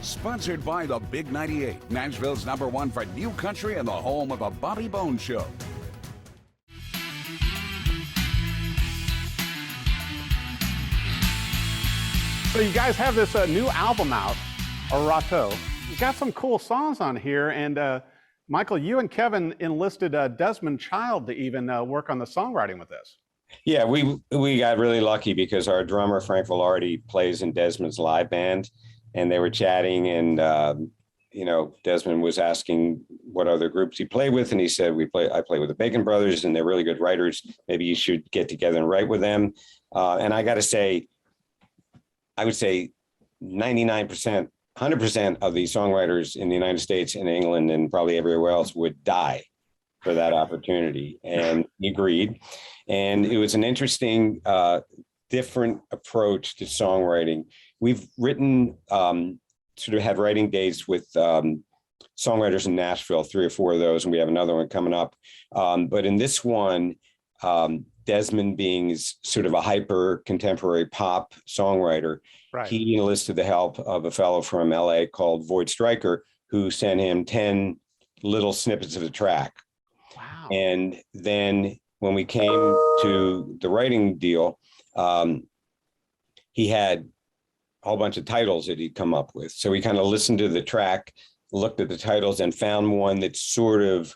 Sponsored by the Big 98, Nashville's #1 for new country and the home of the Bobby Bones Show. So you guys have this new album out, Erato. You got some cool songs on here, and Michael, you and Kevin enlisted Desmond Child to even work on the songwriting with this. Yeah, we got really lucky because our drummer Frank Velarde plays in Desmond's live band, and they were chatting, and Desmond was asking what other groups he played with, and he said, I play with the Bacon Brothers, and they're really good writers. Maybe you should get together and write with them. And I got to say, I would say 99%, 100% of the songwriters in the United States and England and probably everywhere else would die for that opportunity. And he agreed. And it was an interesting, different approach to songwriting. We've written, sort of had writing dates with songwriters in Nashville, 3 or 4 of those, and we have another one coming up. But in this one, Desmond being sort of a hyper contemporary pop songwriter, right. He enlisted the help of a fellow from LA called Void Stryker, who sent him 10 little snippets of the track. Wow. And then when we came to the writing deal, he had a whole bunch of titles that he'd come up with. So we kind of listened to the track, looked at the titles, and found one that sort of,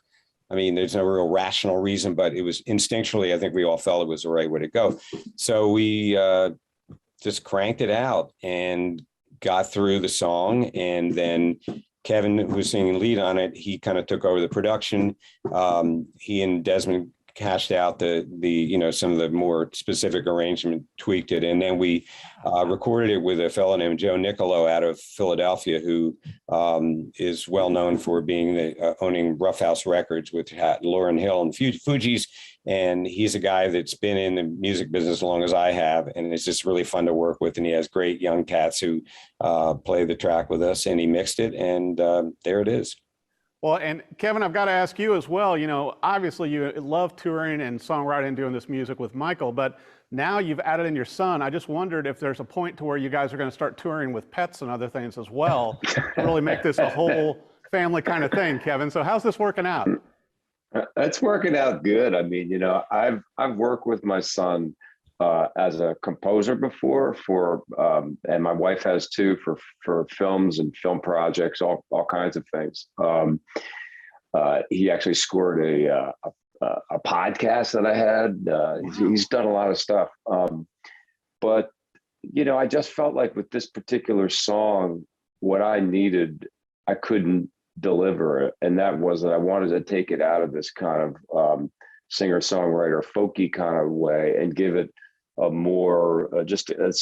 I mean, there's no real rational reason, but it was instinctually, I think we all felt it was the right way to go. So we just cranked it out and got through the song. And then Kevin, who was singing lead on it, he kind of took over the production. He and Desmond hashed out the some of the more specific arrangement, tweaked it, and then we recorded it with a fellow named Joe Nicolo out of Philadelphia, who is well known for being owning Rough House Records with Lauryn Hill and Fugees, and he's a guy that's been in the music business as long as I have, and it's just really fun to work with. And he has great young cats who play the track with us, and he mixed it, and there it is. Well, and Kevin, I've got to ask you as well, obviously you love touring and songwriting, doing this music with Michael, but now you've added in your son. I just wondered if there's a point to where you guys are going to start touring with pets and other things as well, to really make this a whole family kind of thing, Kevin. So how's this working out? It's working out good. I mean, I've worked with my son as a composer before and my wife has too, for films and film projects, all kinds of things. He actually scored a podcast that I had. He's done a lot of stuff. But I just felt like with this particular song, what I needed, I couldn't deliver it. And that was that I wanted to take it out of this kind of singer-songwriter folky kind of way and give it a more just a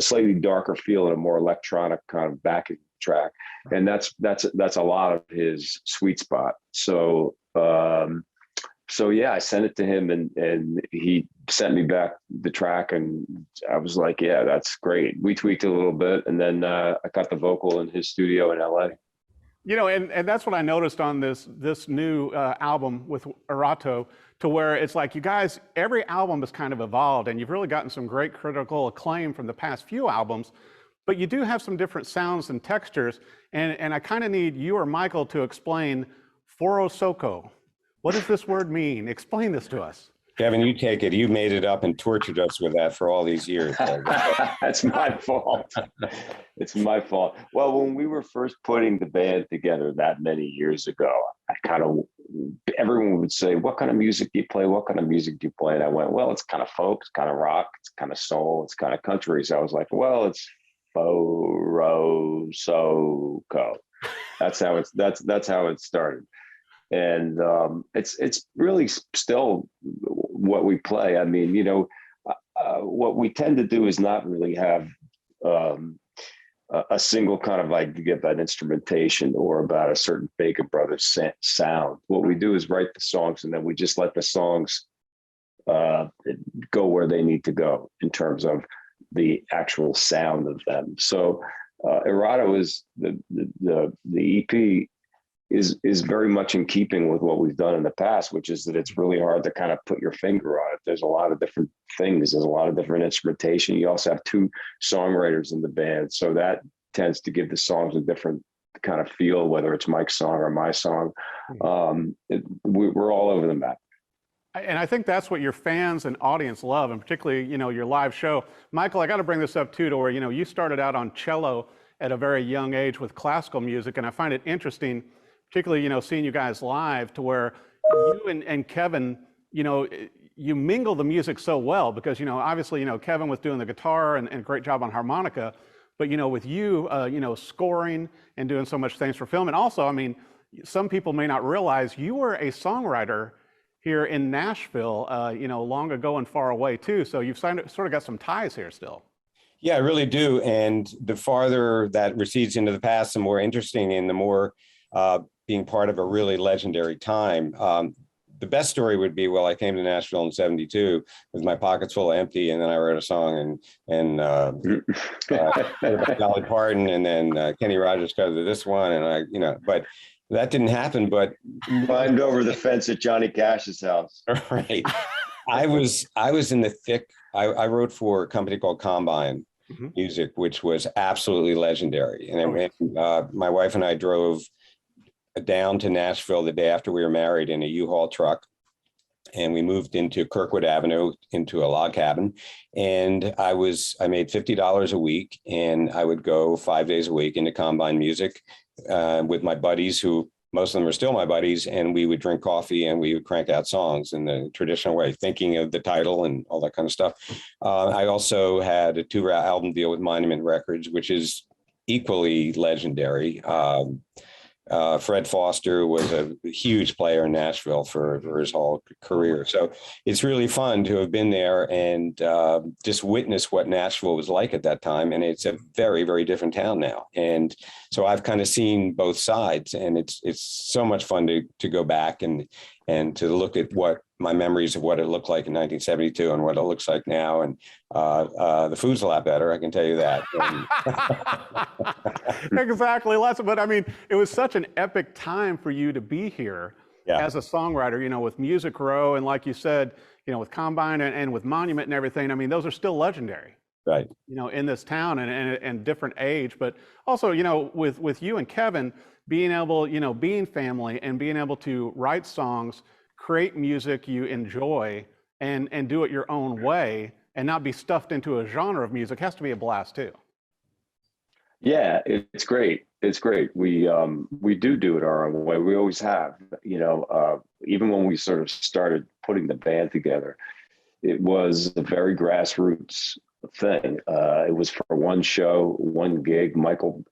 slightly darker feel and a more electronic kind of backing track, and that's a lot of his sweet spot. So yeah, I sent it to him, and he sent me back the track, and I was like, yeah, that's great. We tweaked it a little bit, and then I got the vocal in his studio in LA. And that's what I noticed on this new album with Erato, to where it's like you guys, every album has kind of evolved, and you've really gotten some great critical acclaim from the past few albums, but you do have some different sounds and textures, and I kind of need you or Michael to explain Foro Soko. What does this word mean? Explain this to us. Kevin, you take it. You made it up and tortured us with that for all these years. That's my fault. It's my fault. Well, when we were first putting the band together that many years ago, everyone would say, what kind of music do you play? What kind of music do you play? And I went, well, it's kind of folk, it's kind of rock, it's kind of soul, it's kind of country. So I was like, well, it's Foro Soko. That's how it started. And it's really still what we play. I mean, what we tend to do is not really have a single kind of idea about instrumentation or about a certain Bacon Brothers sound. What we do is write the songs, and then we just let the songs go where they need to go in terms of the actual sound of them. So Erato is the EP is very much in keeping with what we've done in the past, which is that it's really hard to kind of put your finger on it. There's a lot of different things. There's a lot of different instrumentation. You also have 2 songwriters in the band. So that tends to give the songs a different kind of feel, whether it's Mike's song or my song. We're all over the map. And I think that's what your fans and audience love, and particularly, your live show. Michael, I got to bring this up too, to where, you started out on cello at a very young age with classical music. And I find it interesting, particularly, seeing you guys live, to where you and Kevin, you mingle the music so well because, obviously, Kevin was doing the guitar and great job on harmonica, but, with you, scoring and doing so much things for film. And also, I mean, some people may not realize you were a songwriter here in Nashville, long ago and far away too. So you've sort of got some ties here still. Yeah, I really do. And the farther that recedes into the past, the more interesting and the more being part of a really legendary time. The best story would be, well, I came to Nashville in '72 with my pockets full of empty, and then I wrote a song and Dolly Parton, and then Kenny Rogers covered this one, and but that didn't happen. But climbed over the fence at Johnny Cash's house. Right. I was in the thick. I wrote for a company called Combine Music, which was absolutely legendary. And my wife and I drove down to Nashville the day after we were married in a U-Haul truck. And we moved into Kirkwood Avenue into a log cabin. And I made $50 a week, and I would go 5 days a week into Combine Music with my buddies, who most of them are still my buddies, and we would drink coffee and we would crank out songs in the traditional way, thinking of the title and all that kind of stuff. I also had a 2-album deal with Monument Records, which is equally legendary. Fred Foster was a huge player in Nashville for his whole career. So it's really fun to have been there and just witness what Nashville was like at that time. And it's a very, very different town now. And so I've kind of seen both sides, and it's so much fun to go back and to look at what my memories of what it looked like in 1972 and what it looks like now. And the food's a lot better, I can tell you that. Exactly. But I mean, it was such an epic time for you to be here as a songwriter, with Music Row. And like you said, with Combine and with Monument and everything, I mean, those are still legendary. Right. In this town and different age, but also, with you and Kevin being able, being family and being able to write songs, create music you enjoy and do it your own way and not be stuffed into a genre of music has to be a blast too. Yeah, it's great. It's great. We do it our own way. We always have, even when we sort of started putting the band together, it was a very grassroots thing. It was for one show, one gig. Michael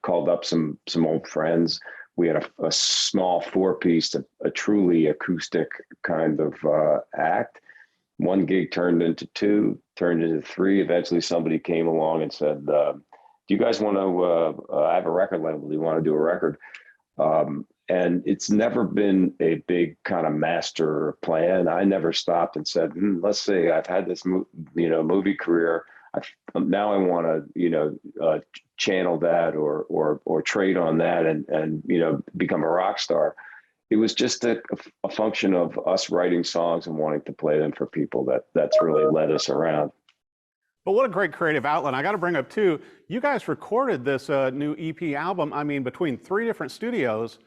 called up some old friends. We had a small 4-piece, a truly acoustic kind of act. One gig turned into 2, turned into 3. Eventually somebody came along and said, do you guys want to, I have a record label, do you want to do a record? And it's never been a big kind of master plan. I never stopped and said, let's see, I've had this movie career. Now I want to, channel that or trade on that and become a rock star. It was just a function of us writing songs and wanting to play them for people that's really led us around. But what a great creative outlet. I got to bring up too, you guys recorded this new EP album, between 3 different studios.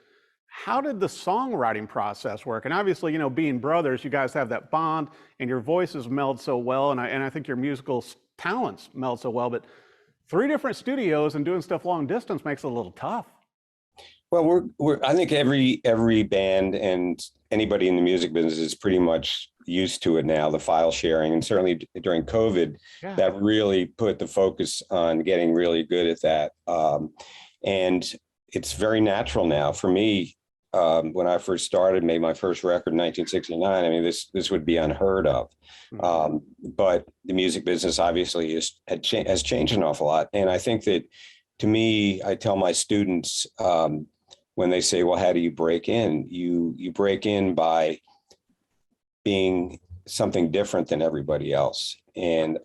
How did the songwriting process work? And obviously, being brothers, you guys have that bond and your voices meld so well. And I think your musical talents meld so well, but 3 different studios and doing stuff long distance makes it a little tough. Well, I think every band and anybody in the music business is pretty much used to it now, the file sharing, and certainly during COVID, that really put the focus on getting really good at that. And it's very natural now for me. When I first started, made my first record in 1969, this would be unheard of. But the music business obviously has changed an awful lot. And I think that, to me, I tell my students, when they say, well, how do you break in? You break in by being something different than everybody else. And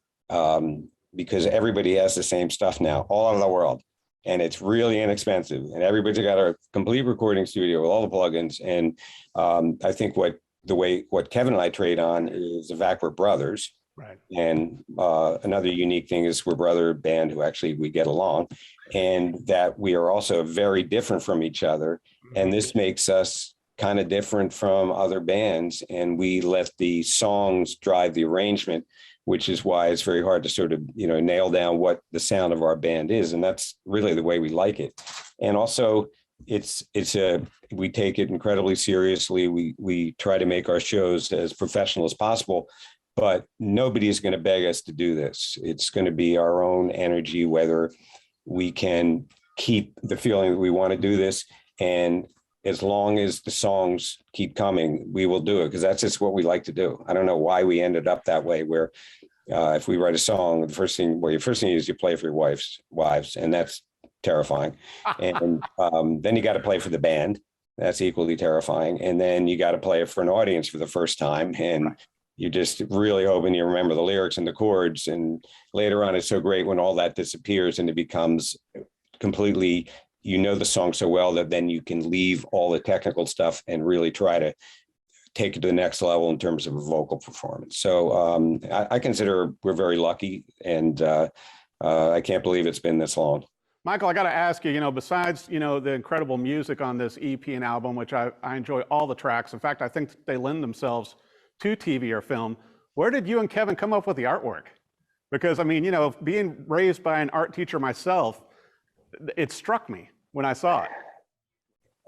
because everybody has the same stuff now all over the world, and it's really inexpensive, and everybody's got a complete recording studio with all the plugins. And I think what Kevin and I trade on is the fact we're brothers, Right. And another unique thing is we're brother band who actually we get along, and that we are also very different from each other. And this makes us kind of different from other bands. And we let the songs drive the arrangement, which is why it's very hard to sort of, nail down what the sound of our band is. And that's really the way we like it. And also we take it incredibly seriously. We try to make our shows as professional as possible. But nobody is going to beg us to do this. It's going to be our own energy, whether we can keep the feeling that we want to do this. And as long as the songs keep coming, we will do it, because that's just what we like to do. I don't know why we ended up that way, where if we write a song, the first thing is you play for your wives, and that's terrifying. And then you got to play for the band. That's equally terrifying. And then you got to play it for an audience for the first time. And you're just really hoping you remember the lyrics and the chords. And later on, it's so great when all that disappears and it becomes completely, the song so well that then you can leave all the technical stuff and really try to take it to the next level in terms of a vocal performance. So I consider we're very lucky, and I can't believe it's been this long. Michael, I got to ask you, besides, the incredible music on this EP and album, which I enjoy all the tracks. In fact, I think they lend themselves to TV or film. Where did you and Kevin come up with the artwork? Because being raised by an art teacher myself, it struck me when I saw it.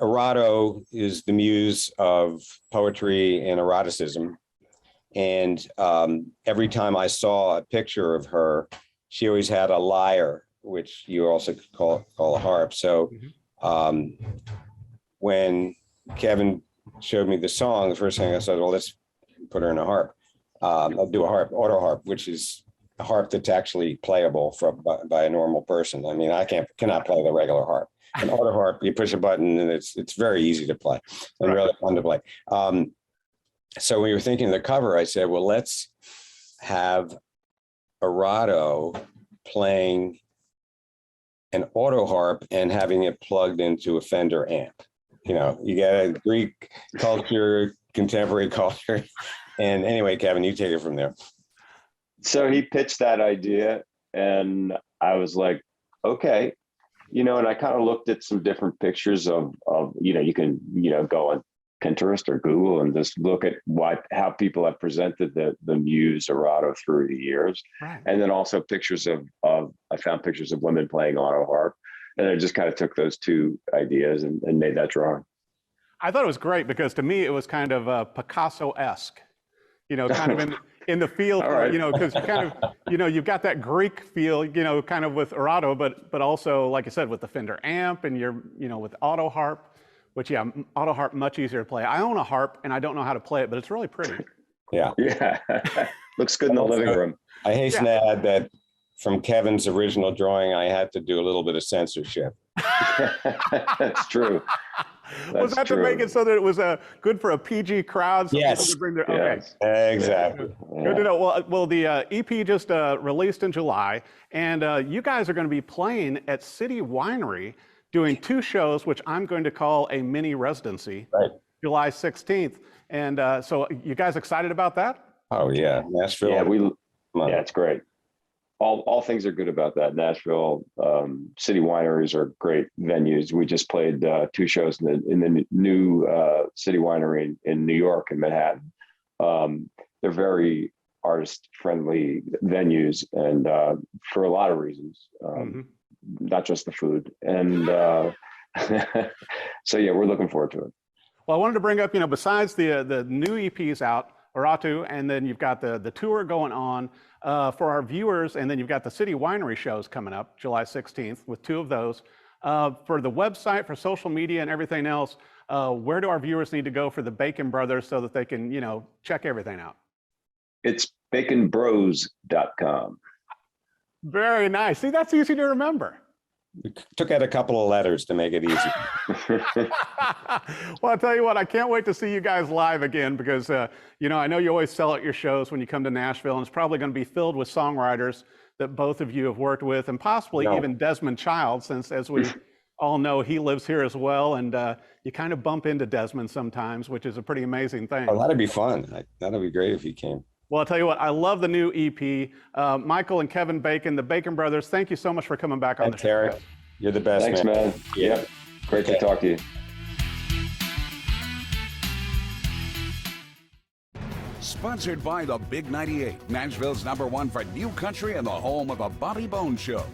Erato is the muse of poetry and eroticism. And every time I saw a picture of her, she always had a lyre, which you also could call a harp. So when Kevin showed me the song, the first thing I said, well, let's put her in a harp. I'll do a harp, auto harp, which is a harp that's actually playable by a normal person. I mean, I cannot play the regular harp. An auto harp, you push a button and it's very easy to play and really fun to play. So when you were thinking of the cover, I said, well, let's have Erato playing an auto harp and having it plugged into a Fender amp. You got a Greek culture, contemporary culture. And anyway, Kevin, you take it from there. So he pitched that idea and I was like, okay, and I kind of looked at some different pictures of you can, go on Pinterest or Google and just look at how people have presented the muse Erato through the years. Right. And then also pictures I found pictures of women playing auto harp, and I just kind of took those two ideas and made that drawing. I thought it was great because to me it was kind of Picasso-esque, kind of in the feel, Right. because you kind of, you've got that Greek feel, kind of with Erato, but also, like I said, with the Fender amp and with auto harp, which auto harp, much easier to play. I own a harp and I don't know how to play it, but it's really pretty. Yeah. Looks good in the living room. I hasten to add that from Kevin's original drawing, I had to do a little bit of censorship. That's true. Was that true. To make it so that it was good for a PG crowd? So yes. People could bring their, yes. Okay. Exactly. Good to know. Well, the EP just released in July, and you guys are going to be playing at City Winery, doing 2 shows, which I'm going to call a mini residency, right. July 16th. And so you guys excited about that? Oh, yeah. Nashville. Yeah, it's great. All things are good about that. Nashville, City Wineries are great venues. We just played 2 shows in the new City Winery in New York and Manhattan. They're very artist-friendly venues, and for a lot of reasons. Not just the food. And so, yeah, we're looking forward to it. Well, I wanted to bring up, besides the new EPs out, Erato, and then you've got the tour going on for our viewers, and then you've got the City Winery shows coming up July 16th with 2 of those. For the website, for social media and everything else, where do our viewers need to go for the Bacon Brothers so that they can, check everything out? It's baconbros.com. Very nice. See, that's easy to remember. We took out a couple of letters to make it easy. Well, I'll tell you what, I can't wait to see you guys live again because, I know you always sell out your shows when you come to Nashville, and it's probably going to be filled with songwriters that both of you have worked with, and possibly even Desmond Child, since, as we all know, he lives here as well, and you kind of bump into Desmond sometimes, which is a pretty amazing thing. Oh, that'd be fun. That'd be great if he came. Well, I'll tell you what, I love the new EP. Michael and Kevin Bacon, the Bacon Brothers, thank you so much for coming back on the show. Terry, you're the best, Thanks, man. Yep. Great to talk to you. Sponsored by the Big 98, Nashville's #1 for new country and the home of the Bobby Bones Show.